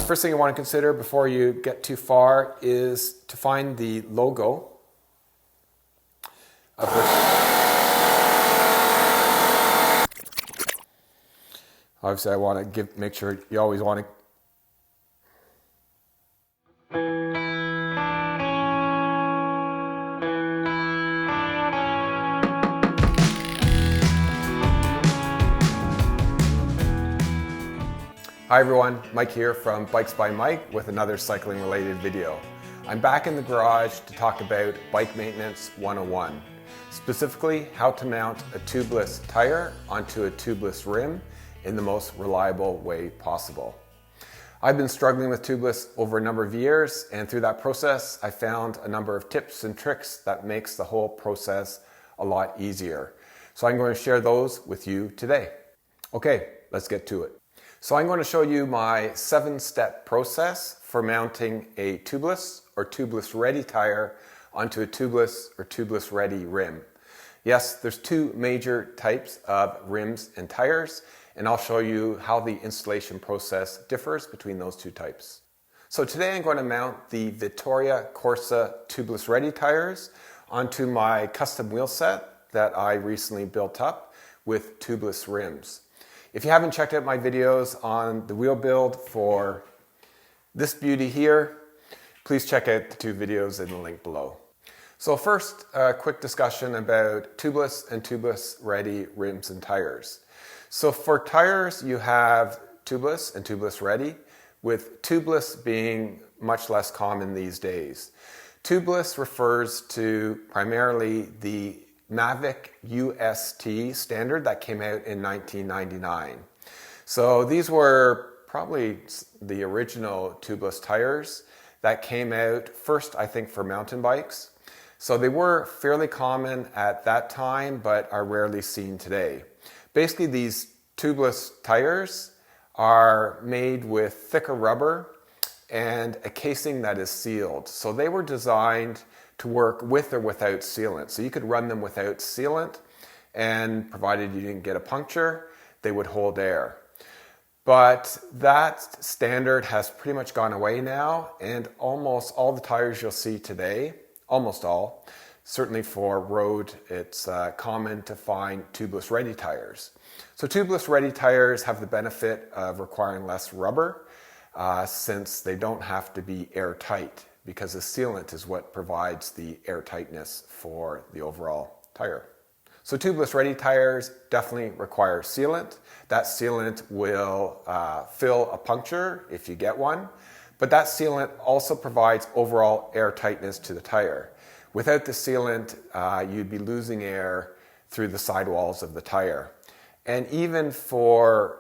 First thing you want to consider before you get too far is to find the logo of the... Obviously I want to make sure you always want to... Hi everyone, Mike here from Bikes by Mike with another cycling related video. I'm back in the garage to talk about Bike Maintenance 101, specifically how to mount a tubeless tire onto a tubeless rim in the most reliable way possible. I've been struggling with tubeless over a number of years, and through that process I found a number of tips and tricks that makes the whole process a lot easier. So I'm going to share those with you today. Okay, let's get to it. So I'm going to show you my 7-step process for mounting a tubeless or tubeless ready tire onto a tubeless or tubeless ready rim. Yes, there's two major types of rims and tires, and I'll show you how the installation process differs between those two types. So today I'm going to mount the Vittoria Corsa tubeless ready tires onto my custom wheel set that I recently built up with tubeless rims. If you haven't checked out my videos on the wheel build for this beauty here, please check out the two videos in the link below. So first, a quick discussion about tubeless and tubeless ready rims and tires. So for tires, you have tubeless and tubeless ready, with tubeless being much less common these days. Tubeless refers to primarily the Mavic UST standard that came out in 1999. So these were probably the original tubeless tires that came out first, I think, for mountain bikes. So they were fairly common at that time, but are rarely seen today. Basically, these tubeless tires are made with thicker rubber and a casing that is sealed. So they were designed to work with or without sealant. So you could run them without sealant, and provided you didn't get a puncture, they would hold air. But that standard has pretty much gone away now, and almost all the tires you'll see today, almost all, certainly for road, it's common to find tubeless ready tires. So tubeless ready tires have the benefit of requiring less rubber since they don't have to be airtight, because the sealant is what provides the airtightness for the overall tire. So tubeless ready tires definitely require sealant. That sealant will fill a puncture if you get one, but that sealant also provides overall airtightness to the tire. Without the sealant, you'd be losing air through the sidewalls of the tire. And even if you're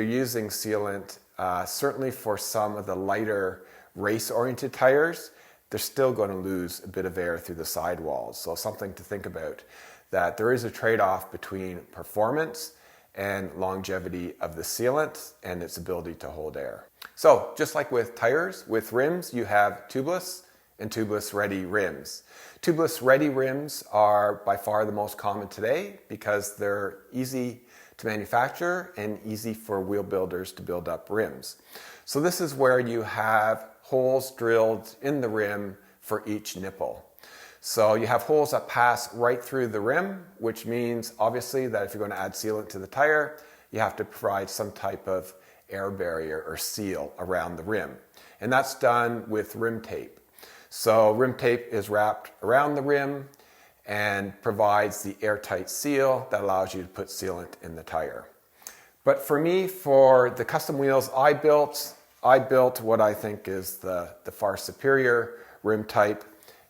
using sealant, certainly for some of the lighter race-oriented tires, they're still going to lose a bit of air through the sidewalls. So something to think about, that there is a trade-off between performance and longevity of the sealant and its ability to hold air. So just like with tires, with rims, you have tubeless and tubeless ready rims. Tubeless ready rims are by far the most common today because they're easy to manufacture and easy for wheel builders to build up rims. So this is where you have holes drilled in the rim for each nipple. So you have holes that pass right through the rim, which means obviously that if you're going to add sealant to the tire, you have to provide some type of air barrier or seal around the rim. And that's done with rim tape. So rim tape is wrapped around the rim and provides the airtight seal that allows you to put sealant in the tire. But for me, for the custom wheels I built what I think is the far superior rim type,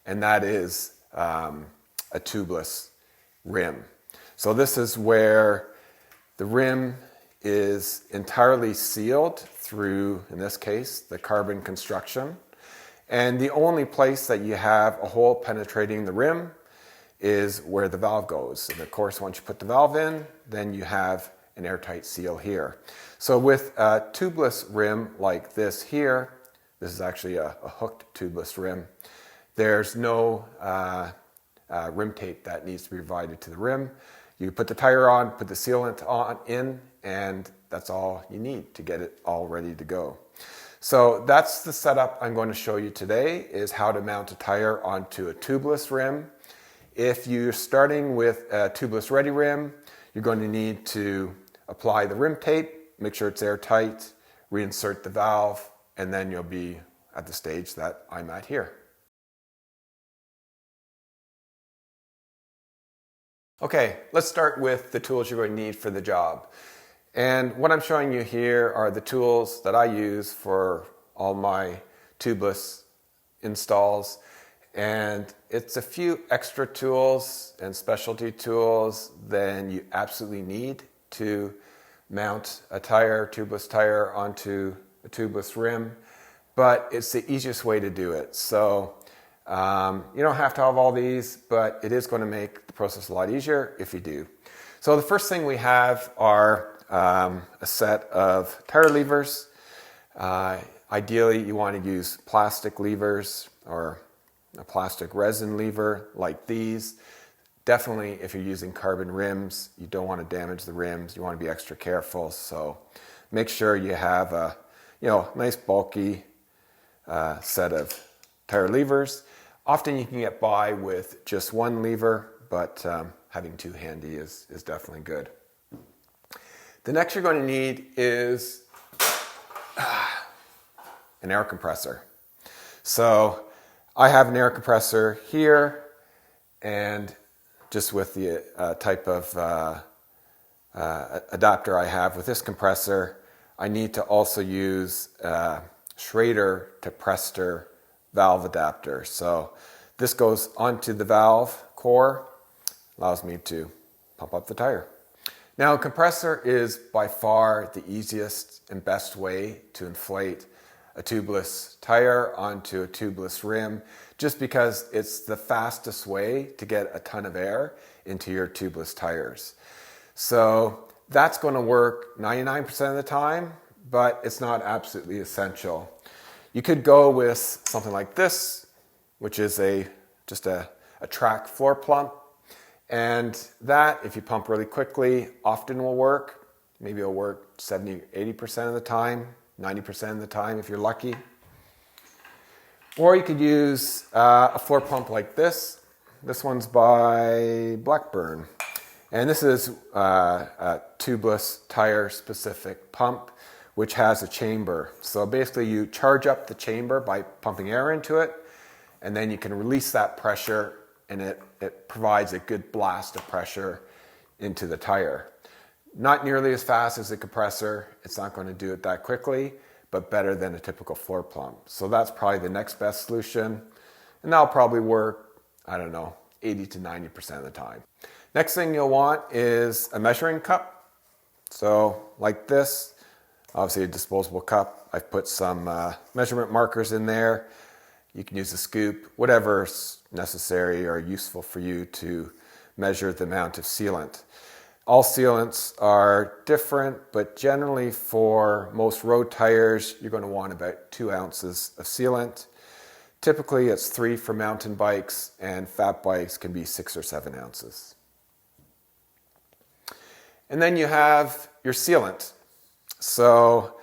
and that is a tubeless rim. So this is where the rim is entirely sealed through, in this case, the carbon construction. And the only place that you have a hole penetrating the rim is where the valve goes. And of course, once you put the valve in, then you have an airtight seal here. So with a tubeless rim like this here, this is actually a hooked tubeless rim, there's no rim tape that needs to be provided to the rim. You put the tire on, put the sealant in, and that's all you need to get it all ready to go. So that's the setup I'm going to show you today, is how to mount a tire onto a tubeless rim. If you're starting with a tubeless ready rim, you're going to need to apply the rim tape, make sure it's airtight, reinsert the valve, and then you'll be at the stage that I'm at here. Okay, let's start with the tools you're going to need for the job. And what I'm showing you here are the tools that I use for all my tubeless installs. And it's a few extra tools and specialty tools than you absolutely need to mount a tubeless tire onto a tubeless rim, but it's the easiest way to do it. So you don't have to have all these, but it is going to make the process a lot easier if you do. So the first thing we have are a set of tire levers. Ideally, you want to use plastic levers or a plastic resin lever like these. Definitely, if you're using carbon rims, you don't want to damage the rims. You want to be extra careful. So make sure you have a nice bulky set of tire levers. Often you can get by with just one lever, but having two handy is definitely good. The next you're going to need is an air compressor. So I have an air compressor here, and just with the type of adapter I have with this compressor, I need to also use Schrader to Prester valve adapter. So this goes onto the valve core, allows me to pump up the tire. Now, a compressor is by far the easiest and best way to inflate a tubeless tire onto a tubeless rim, just because it's the fastest way to get a ton of air into your tubeless tires. So that's going to work 99% of the time, but it's not absolutely essential. You could go with something like this, which is just a track floor pump. And that, if you pump really quickly, often will work. Maybe it'll work 70, 80% of the time, 90% of the time if you're lucky. Or you could use a floor pump like this. This one's by Blackburn. And this is a tubeless tire specific pump, which has a chamber. So basically you charge up the chamber by pumping air into it, and then you can release that pressure, and it provides a good blast of pressure into the tire. Not nearly as fast as a compressor. It's not going to do it that quickly, but better than a typical floor pump. So that's probably the next best solution. And that'll probably work, 80 to 90% of the time. Next thing you'll want is a measuring cup. So like this, obviously a disposable cup. I've put some measurement markers in there. You can use a scoop, whatever's necessary or useful for you to measure the amount of sealant. All sealants are different, but generally for most road tires, you're going to want about 2 ounces of sealant. Typically it's 3 for mountain bikes, and fat bikes can be 6 or 7 ounces. And then you have your sealant. So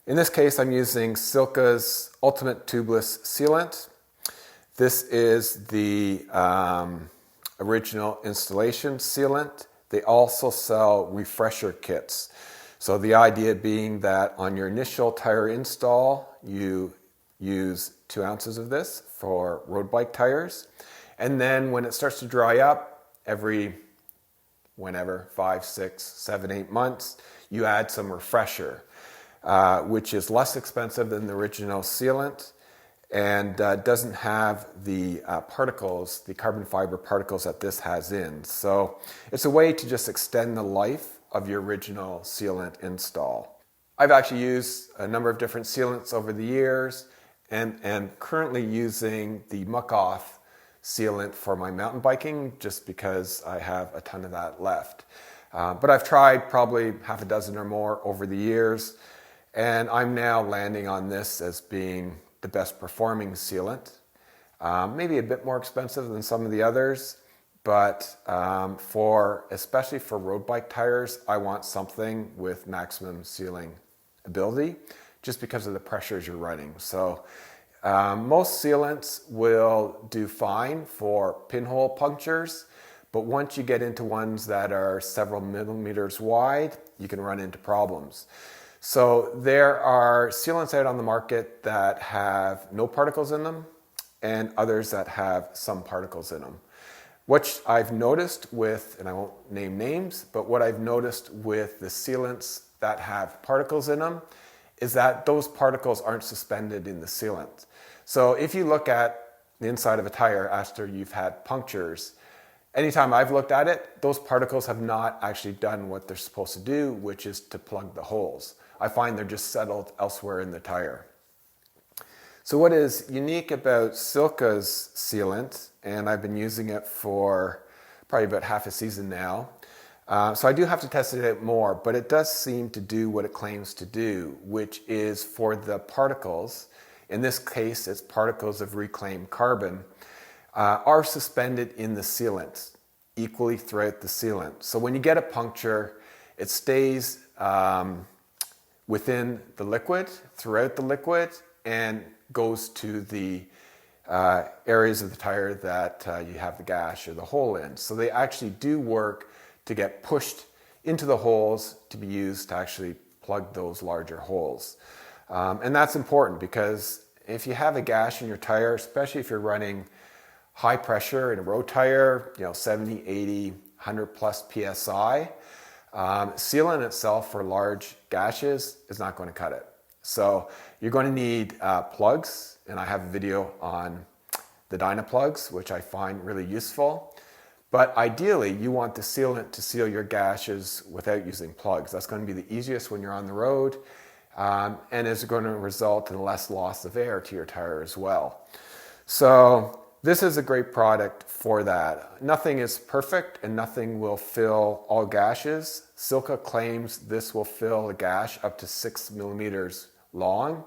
in this case, I'm using Silka's Ultimate Tubeless Sealant. This is the original installation sealant. They also sell refresher kits. So the idea being that on your initial tire install, you use 2 ounces of this for road bike tires. And then when it starts to dry up, whenever, 5, 6, 7, 8 months, you add some refresher, which is less expensive than the original sealant and doesn't have the particles, the carbon fiber particles that this has in. So it's a way to just extend the life of your original sealant install. I've actually used a number of different sealants over the years, and currently using the muck-off sealant for my mountain biking just because I have a ton of that left. But I've tried probably half a dozen or more over the years, and I'm now landing on this as being the best performing sealant. Maybe a bit more expensive than some of the others, but especially for road bike tires, I want something with maximum sealing ability just because of the pressures you're running. So most sealants will do fine for pinhole punctures, but once you get into ones that are several millimeters wide, you can run into problems. So there are sealants out on the market that have no particles in them and others that have some particles in them. What I've noticed with, and I won't name names, but what I've noticed with the sealants that have particles in them is that those particles aren't suspended in the sealant. So if you look at the inside of a tire after you've had punctures, anytime I've looked at it, those particles have not actually done what they're supposed to do, which is to plug the holes. I find they're just settled elsewhere in the tire. So what is unique about Silka's sealant, and I've been using it for probably about half a season now, so I do have to test it out more, but it does seem to do what it claims to do, which is for the particles, in this case it's particles of reclaimed carbon, are suspended in the sealant equally throughout the sealant. So when you get a puncture, it stays within the liquid, throughout the liquid, and goes to the areas of the tire that you have the gash or the hole in. So they actually do work to get pushed into the holes to be used to actually plug those larger holes. And that's important because if you have a gash in your tire, especially if you're running high pressure in a road tire, 70, 80, 100 plus PSI, sealant itself for large gashes is not going to cut it. So you're going to need plugs, and I have a video on the Dyna plugs, which I find really useful. But ideally, you want the sealant to seal your gashes without using plugs. That's going to be the easiest when you're on the road, and is going to result in less loss of air to your tire as well. So this is a great product for that. Nothing is perfect and nothing will fill all gashes. Silka claims this will fill a gash up to 6 millimeters long,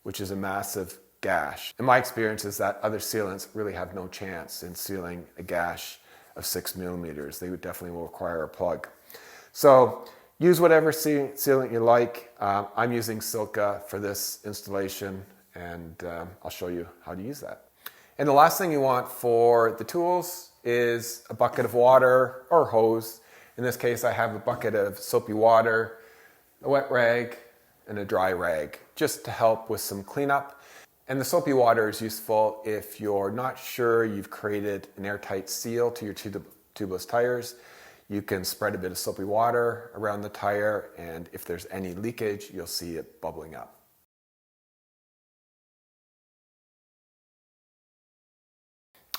which is a massive gash. In my experience is that other sealants really have no chance in sealing a gash of 6 millimeters. They would definitely will require a plug. So use whatever sealant you like. I'm using Silka for this installation, and I'll show you how to use that. And the last thing you want for the tools is a bucket of water or hose. In this case, I have a bucket of soapy water, a wet rag, and a dry rag, just to help with some cleanup. And the soapy water is useful if you're not sure you've created an airtight seal to your tubeless tires. You can spread a bit of soapy water around the tire, and if there's any leakage, you'll see it bubbling up.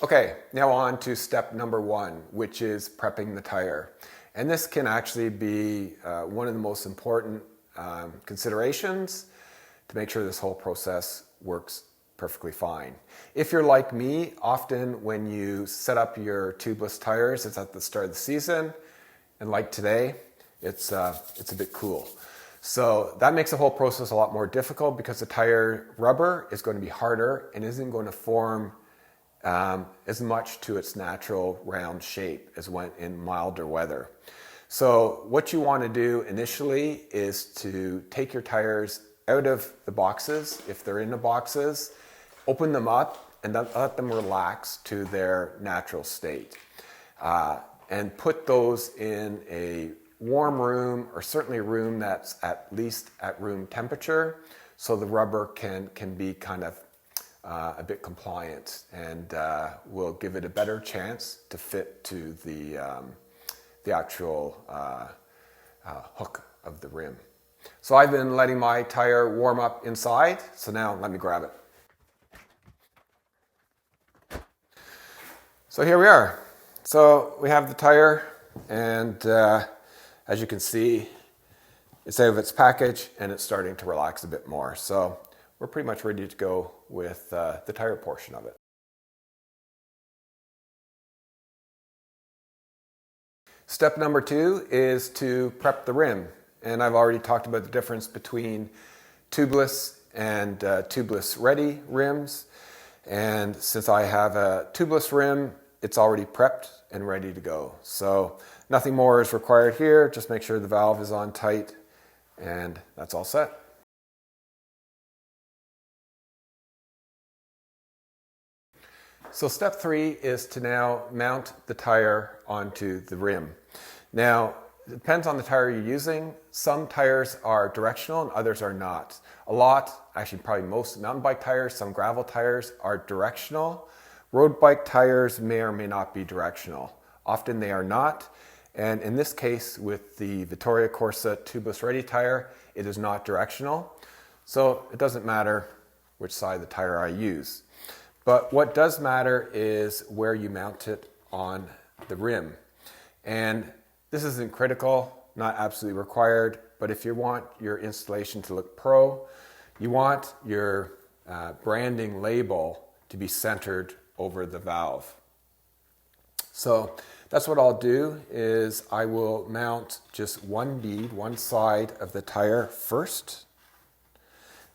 Okay, now on to step number 1, which is prepping the tire. And this can actually be one of the most important considerations to make sure this whole process works perfectly fine. If you're like me, often when you set up your tubeless tires, it's at the start of the season, and like today, it's a bit cool. So that makes the whole process a lot more difficult because the tire rubber is going to be harder and isn't going to form as much to its natural round shape as when in milder weather. So what you want to do initially is to take your tires out of the boxes, if they're in the boxes, open them up and then let them relax to their natural state. And put those in a warm room, or certainly a room that's at least at room temperature, so the rubber can be kind of a bit compliant, and will give it a better chance to fit to the actual hook of the rim. So I've been letting my tire warm up inside, so now let me grab it. So here we are. So we have the tire, and as you can see, it's out of its package and it's starting to relax a bit more. So we're pretty much ready to go with the tire portion of it. Step number 2 is to prep the rim. And I've already talked about the difference between tubeless and tubeless ready rims. And since I have a tubeless rim, it's already prepped and ready to go. So nothing more is required here. Just make sure the valve is on tight, and that's all set. So step 3 is to now mount the tire onto the rim. Now, it depends on the tire you're using. Some tires are directional and others are not. A lot, actually probably most mountain bike tires, some gravel tires are directional. Road bike tires may or may not be directional. Often they are not. And in this case, with the Vittoria Corsa Tubeless Ready tire, it is not directional. So it doesn't matter which side of the tire I use. But what does matter is where you mount it on the rim. And this isn't critical, not absolutely required, but if you want your installation to look pro, you want your branding label to be centered over the valve. So that's what I'll do is I will mount just one bead, one side of the tire first,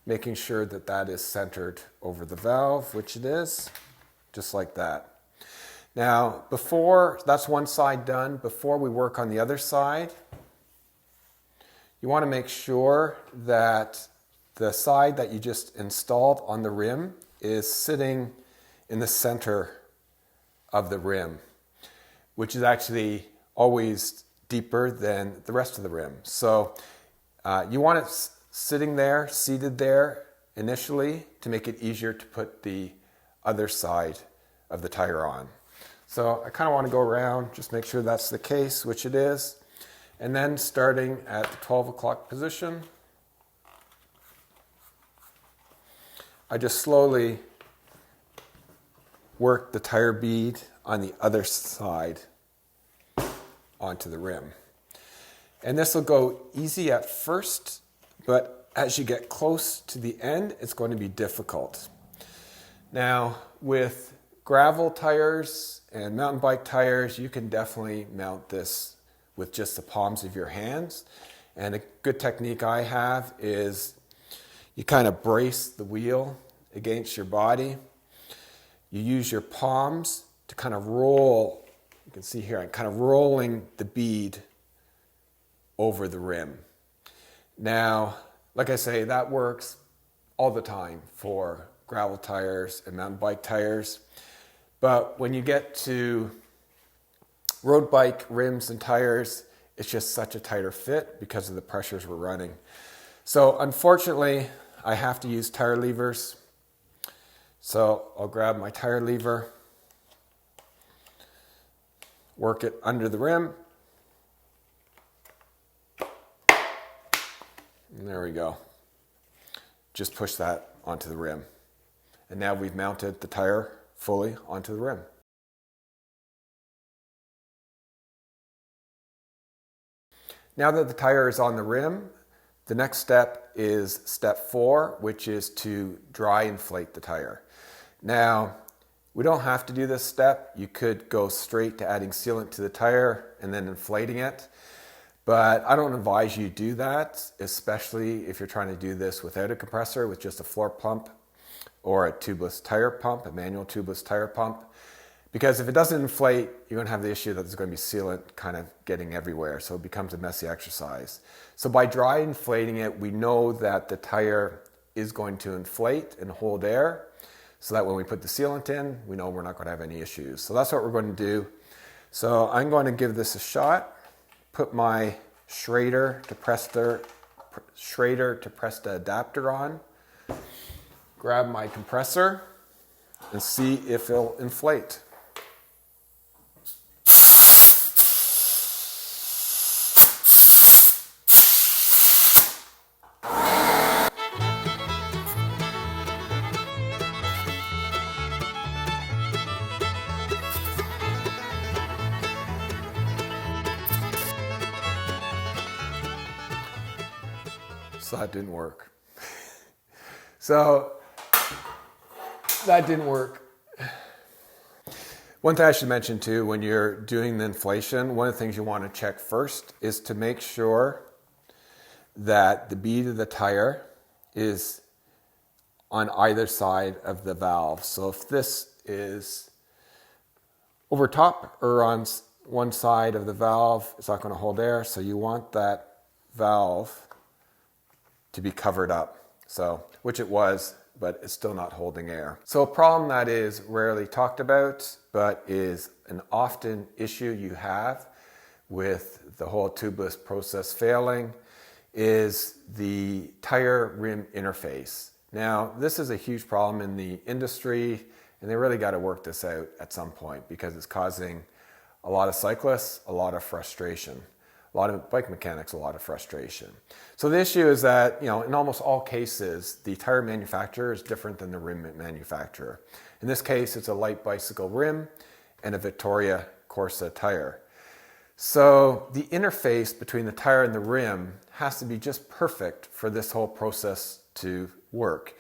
making sure that that is centered over the valve, which it is, just like that. Now, before that's one side done, before we work on the other side, you want to make sure that the side that you just installed on the rim is sitting in the center of the rim, which is actually always deeper than the rest of the rim. So you want it sitting there, seated there initially to make it easier to put the other side of the tire on. So I kind of want to go around, just make sure that's the case, which it is. And then starting at the 12 o'clock position, I just slowly work the tire bead on the other side onto the rim. And this will go easy at first, but as you get close to the end, it's going to be difficult. Now, with gravel tires and mountain bike tires, you can definitely mount this with just the palms of your hands. And a good technique I have is you kind of brace the wheel against your body. You use your palms to kind of roll, you can see here, I'm kind of rolling the bead over the rim. Now, like I say, that works all the time for gravel tires and mountain bike tires. But when you get to road bike rims and tires, it's just such a tighter fit because of the pressures we're running. So unfortunately, I have to use tire levers. So I'll grab my tire lever, work it under the rim. And there we go. Just push that onto the rim. And now we've mounted the tire fully onto the rim. Now that the tire is on the rim, the next step is step 4, which is to dry inflate the tire. Now, we don't have to do this step. You could go straight to adding sealant to the tire and then inflating it. But I don't advise you do that, especially if you're trying to do this without a compressor, with just a floor pump or a tubeless tire pump, a manual tubeless tire pump. Because if it doesn't inflate, you're going to have the issue that there's going to be sealant kind of getting everywhere, so it becomes a messy exercise. So by dry inflating it, we know that the tire is going to inflate and hold air, so that when we put the sealant in, we know we're not going to have any issues. So that's what we're going to do. So I'm going to give this a shot, put my Schrader to Presta adapter on, grab my compressor, and see if it'll inflate. So that didn't work. That didn't work. One thing I should mention too, when you're doing the inflation, one of the things you want to check first is to make sure that the bead of the tire is on either side of the valve. So if this is over top or on one side of the valve, it's not going to hold air. So you want that valve to be covered up. So, which it was but it's still not holding air. So a problem that is rarely talked about, but is an often issue you have with the whole tubeless process failing, is the tire rim interface. Now, this is a huge problem in the industry, and they really got to work this out at some point because it's causing a lot of cyclists a lot of frustration. A lot of bike mechanics, a lot of frustration. So the issue is that, in almost all cases, the tire manufacturer is different than the rim manufacturer. In this case, it's a light bicycle rim and a Vittoria Corsa tire. So the interface between the tire and the rim has to be just perfect for this whole process to work.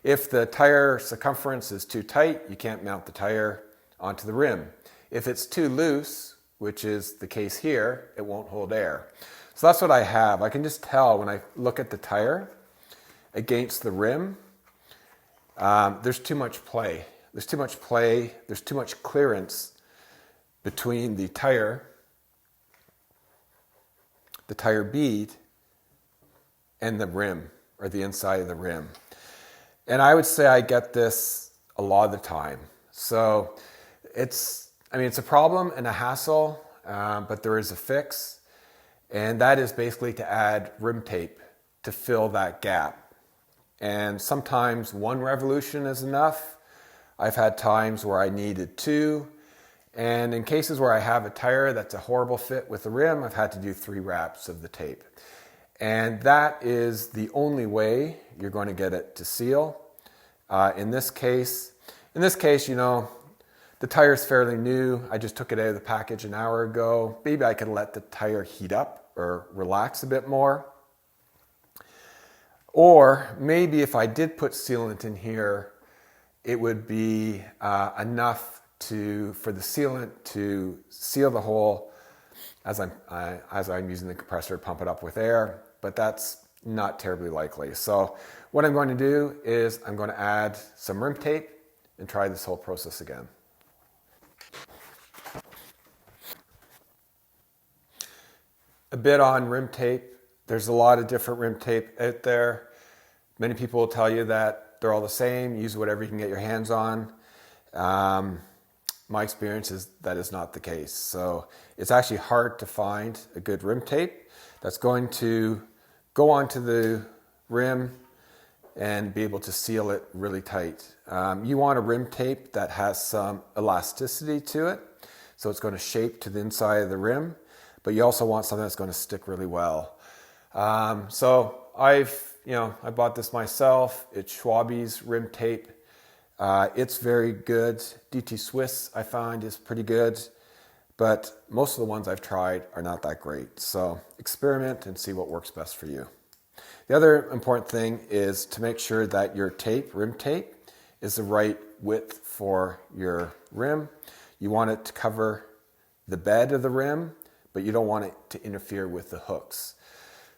If the tire circumference is too tight, you can't mount the tire onto the rim. If it's too loose, which is the case here, it won't hold air. So that's what I have. I can just tell when I look at the tire against the rim, there's too much play. There's too much play, there's too much clearance between the tire bead, and the rim, or the inside of the rim. And I would say I get this a lot of the time. So it's a problem and a hassle, but there is a fix, and that is basically to add rim tape to fill that gap. And sometimes one revolution is enough. I've had times where I needed two, and in cases where I have a tire that's a horrible fit with the rim, I've had to do 3 wraps of the tape. And that is the only way you're going to get it to seal. In this case, the tire is fairly new. I just took it out of the package an hour ago. Maybe I could let the tire heat up or relax a bit more. Or maybe if I did put sealant in here, it would be enough for the sealant to seal the hole as I'm using the compressor to pump it up with air, but that's not terribly likely. So what I'm going to do is I'm going to add some rim tape and try this whole process again. A bit on rim tape. There's a lot of different rim tape out there. Many people will tell you that they're all the same. Use whatever you can get your hands on. My experience is that is not the case. So it's actually hard to find a good rim tape that's going to go onto the rim and be able to seal it really tight. You want a rim tape that has some elasticity to it, so it's going to shape to the inside of the rim, but you also want something that's going to stick really well. So I bought this myself. It's Schwabe's rim tape. It's very good. DT Swiss I find is pretty good, but most of the ones I've tried are not that great. So experiment and see what works best for you. The other important thing is to make sure that your tape, rim tape, is the right width for your rim. You want it to cover the bed of the rim, but you don't want it to interfere with the hooks.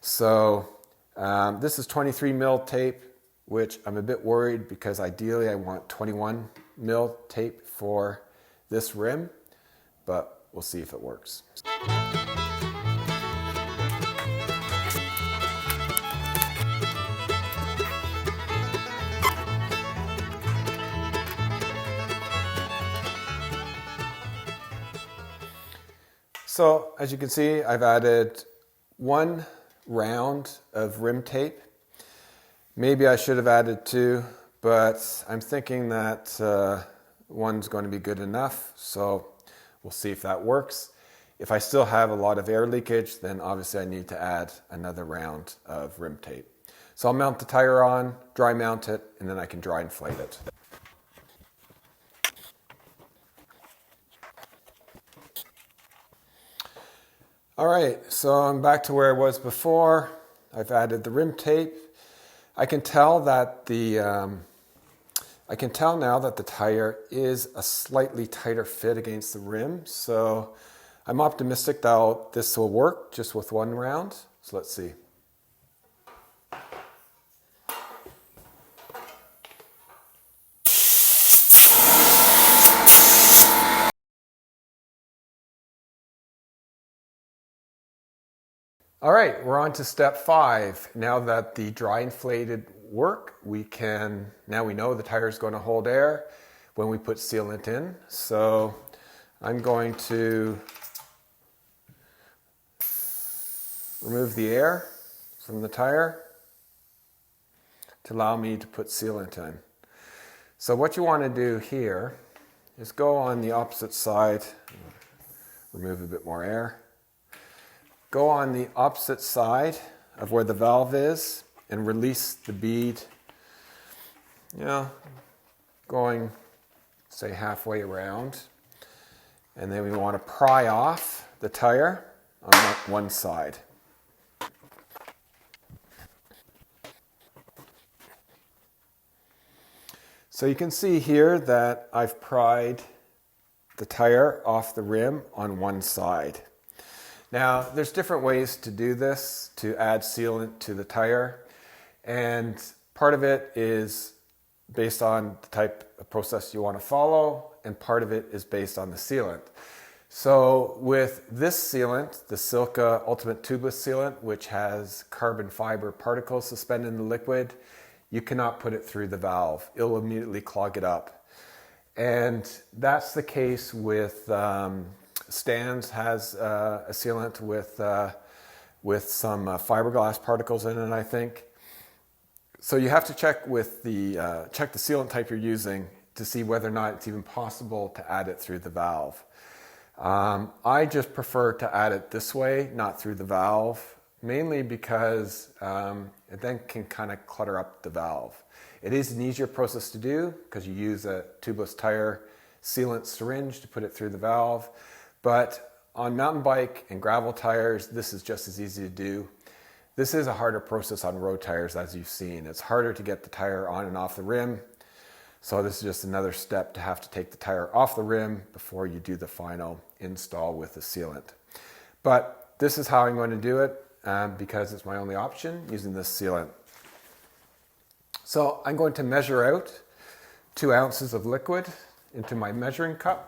So this is 23 mil tape, which I'm a bit worried because ideally I want 21 mil tape for this rim, but we'll see if it works. So as you can see, I've added 1 round of rim tape. Maybe I should have added 2, but I'm thinking that 1's going to be good enough. So we'll see if that works. If I still have a lot of air leakage, then obviously I need to add another round of rim tape. So I'll mount the tire on, dry mount it, and then I can dry inflate it. All right, so I'm back to where I was before. I've added the rim tape. I can tell now that the tire is a slightly tighter fit against the rim. So I'm optimistic that this will work just with 1 round. So let's see. All right, we're on to step 5. Now that the dry inflated work, now we know the tire is going to hold air when we put sealant in. So I'm going to remove the air from the tire to allow me to put sealant in. So what you want to do here is go on the opposite side, remove a bit more air. Go on the opposite side of where the valve is and release the bead, going, say, halfway around. And then we want to pry off the tire on one side. So you can see here that I've pried the tire off the rim on one side. Now, there's different ways to do this, to add sealant to the tire, and part of it is based on the type of process you want to follow, and part of it is based on the sealant. So with this sealant, the Silca Ultimate Tubeless sealant, which has carbon fiber particles suspended in the liquid, you cannot put it through the valve. It'll immediately clog it up. And that's the case with Stan's has a sealant with some fiberglass particles in it, I think. So you have to check with check the sealant type you're using to see whether or not it's even possible to add it through the valve. I just prefer to add it this way, not through the valve, mainly because it then can kind of clutter up the valve. It is an easier process to do because you use a tubeless tire sealant syringe to put it through the valve. But on mountain bike and gravel tires, this is just as easy to do. This is a harder process on road tires, as you've seen. It's harder to get the tire on and off the rim. So this is just another step to have to take the tire off the rim before you do the final install with the sealant. But this is how I'm going to do it because it's my only option using this sealant. So I'm going to measure out 2 ounces of liquid into my measuring cup.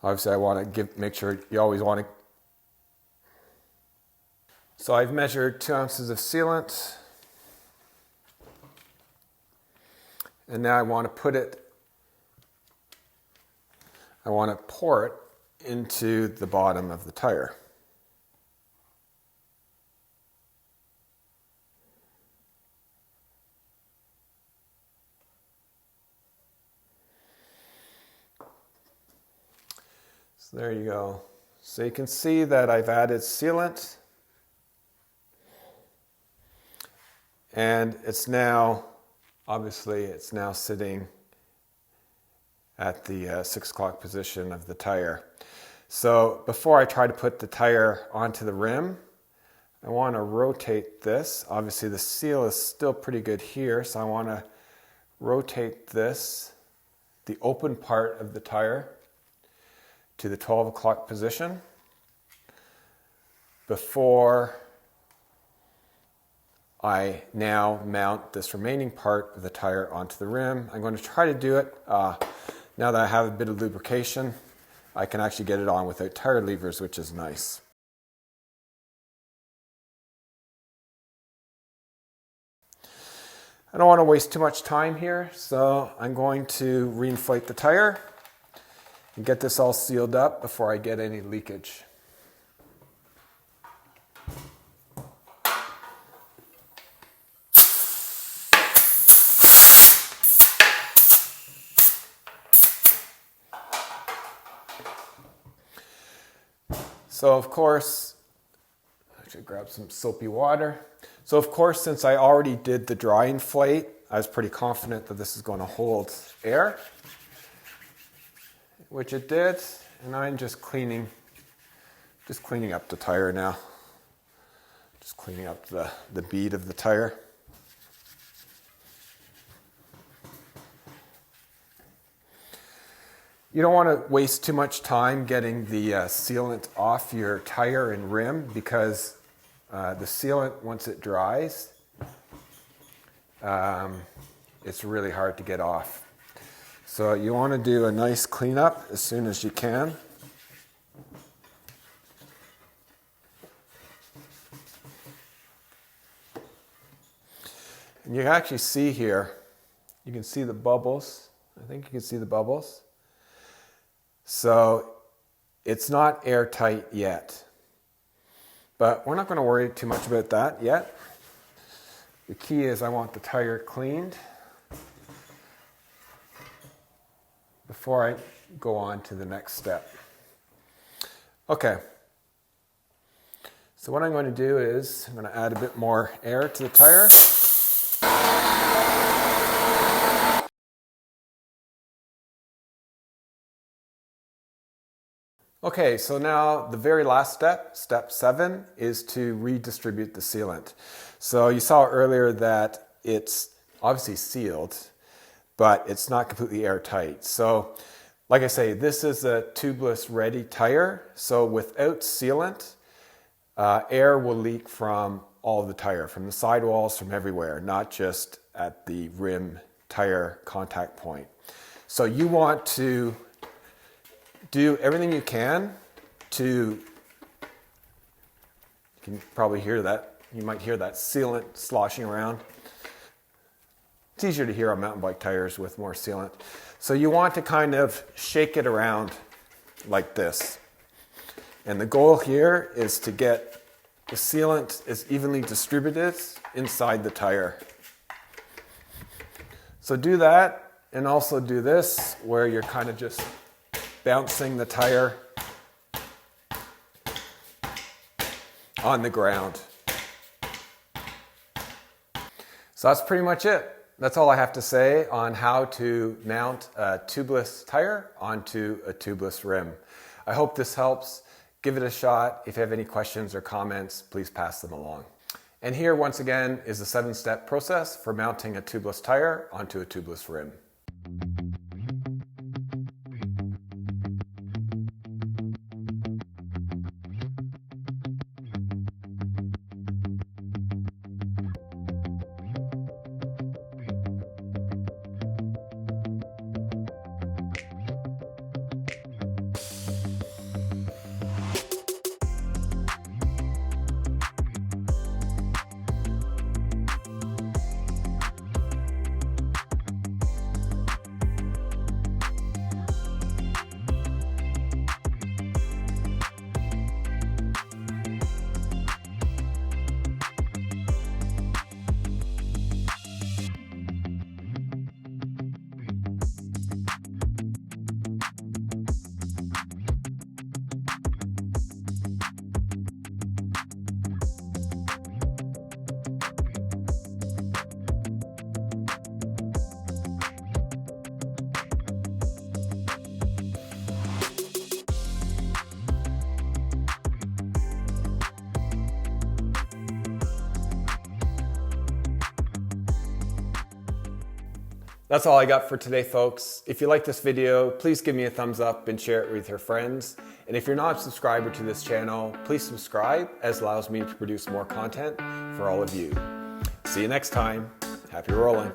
Obviously, I want to make sure you always want to. So I've measured 2 ounces of sealant. And now I want to pour it into the bottom of the tire. So there you go. So you can see that I've added sealant. And it's now, obviously, it's now sitting at the 6 o'clock position of the tire. So before I try to put the tire onto the rim, I want to rotate this. Obviously, the seal is still pretty good here, so I want to rotate this, the open part of the tire, to the 12 o'clock position before I now mount this remaining part of the tire onto the rim. I'm going to try to do it. Now that I have a bit of lubrication, I can actually get it on without tire levers, which is nice. I don't want to waste too much time here, so I'm going to re-inflate the tire and get this all sealed up before I get any leakage. So of course, I should grab some soapy water. So of course, since I already did the dry inflate, I was pretty confident that this is going to hold air, which it did. And I'm just cleaning up the tire now. Just cleaning up the bead of the tire. You don't want to waste too much time getting the sealant off your tire and rim because the sealant, once it dries, it's really hard to get off. So you want to do a nice cleanup as soon as you can. And you can actually see here, you can see the bubbles. I think you can see the bubbles. So it's not airtight yet, but we're not going to worry too much about that yet. The key is I want the tire cleaned before I go on to the next step. Okay. So what I'm going to do is I'm going to add a bit more air to the tire. Okay, so now the very last step, step 7, is to redistribute the sealant. So you saw earlier that it's obviously sealed, but it's not completely airtight. So like I say, this is a tubeless ready tire. So without sealant, air will leak from all of the tire, from the sidewalls, from everywhere, not just at the rim tire contact point. So you want to do everything you can to, you can probably hear that, you might hear that sealant sloshing around. It's easier to hear on mountain bike tires with more sealant. So you want to kind of shake it around like this. And the goal here is to get the sealant as evenly distributed inside the tire. So do that, and also do this, where you're kind of just bouncing the tire on the ground. So that's pretty much it. That's all I have to say on how to mount a tubeless tire onto a tubeless rim. I hope this helps. Give it a shot. If you have any questions or comments, please pass them along. And here, once again, is the 7-step process for mounting a tubeless tire onto a tubeless rim. That's all I got for today, folks. If you like this video, please give me a thumbs up and share it with your friends. And if you're not a subscriber to this channel, please subscribe, as it allows me to produce more content for all of you. See you next time. Happy rolling.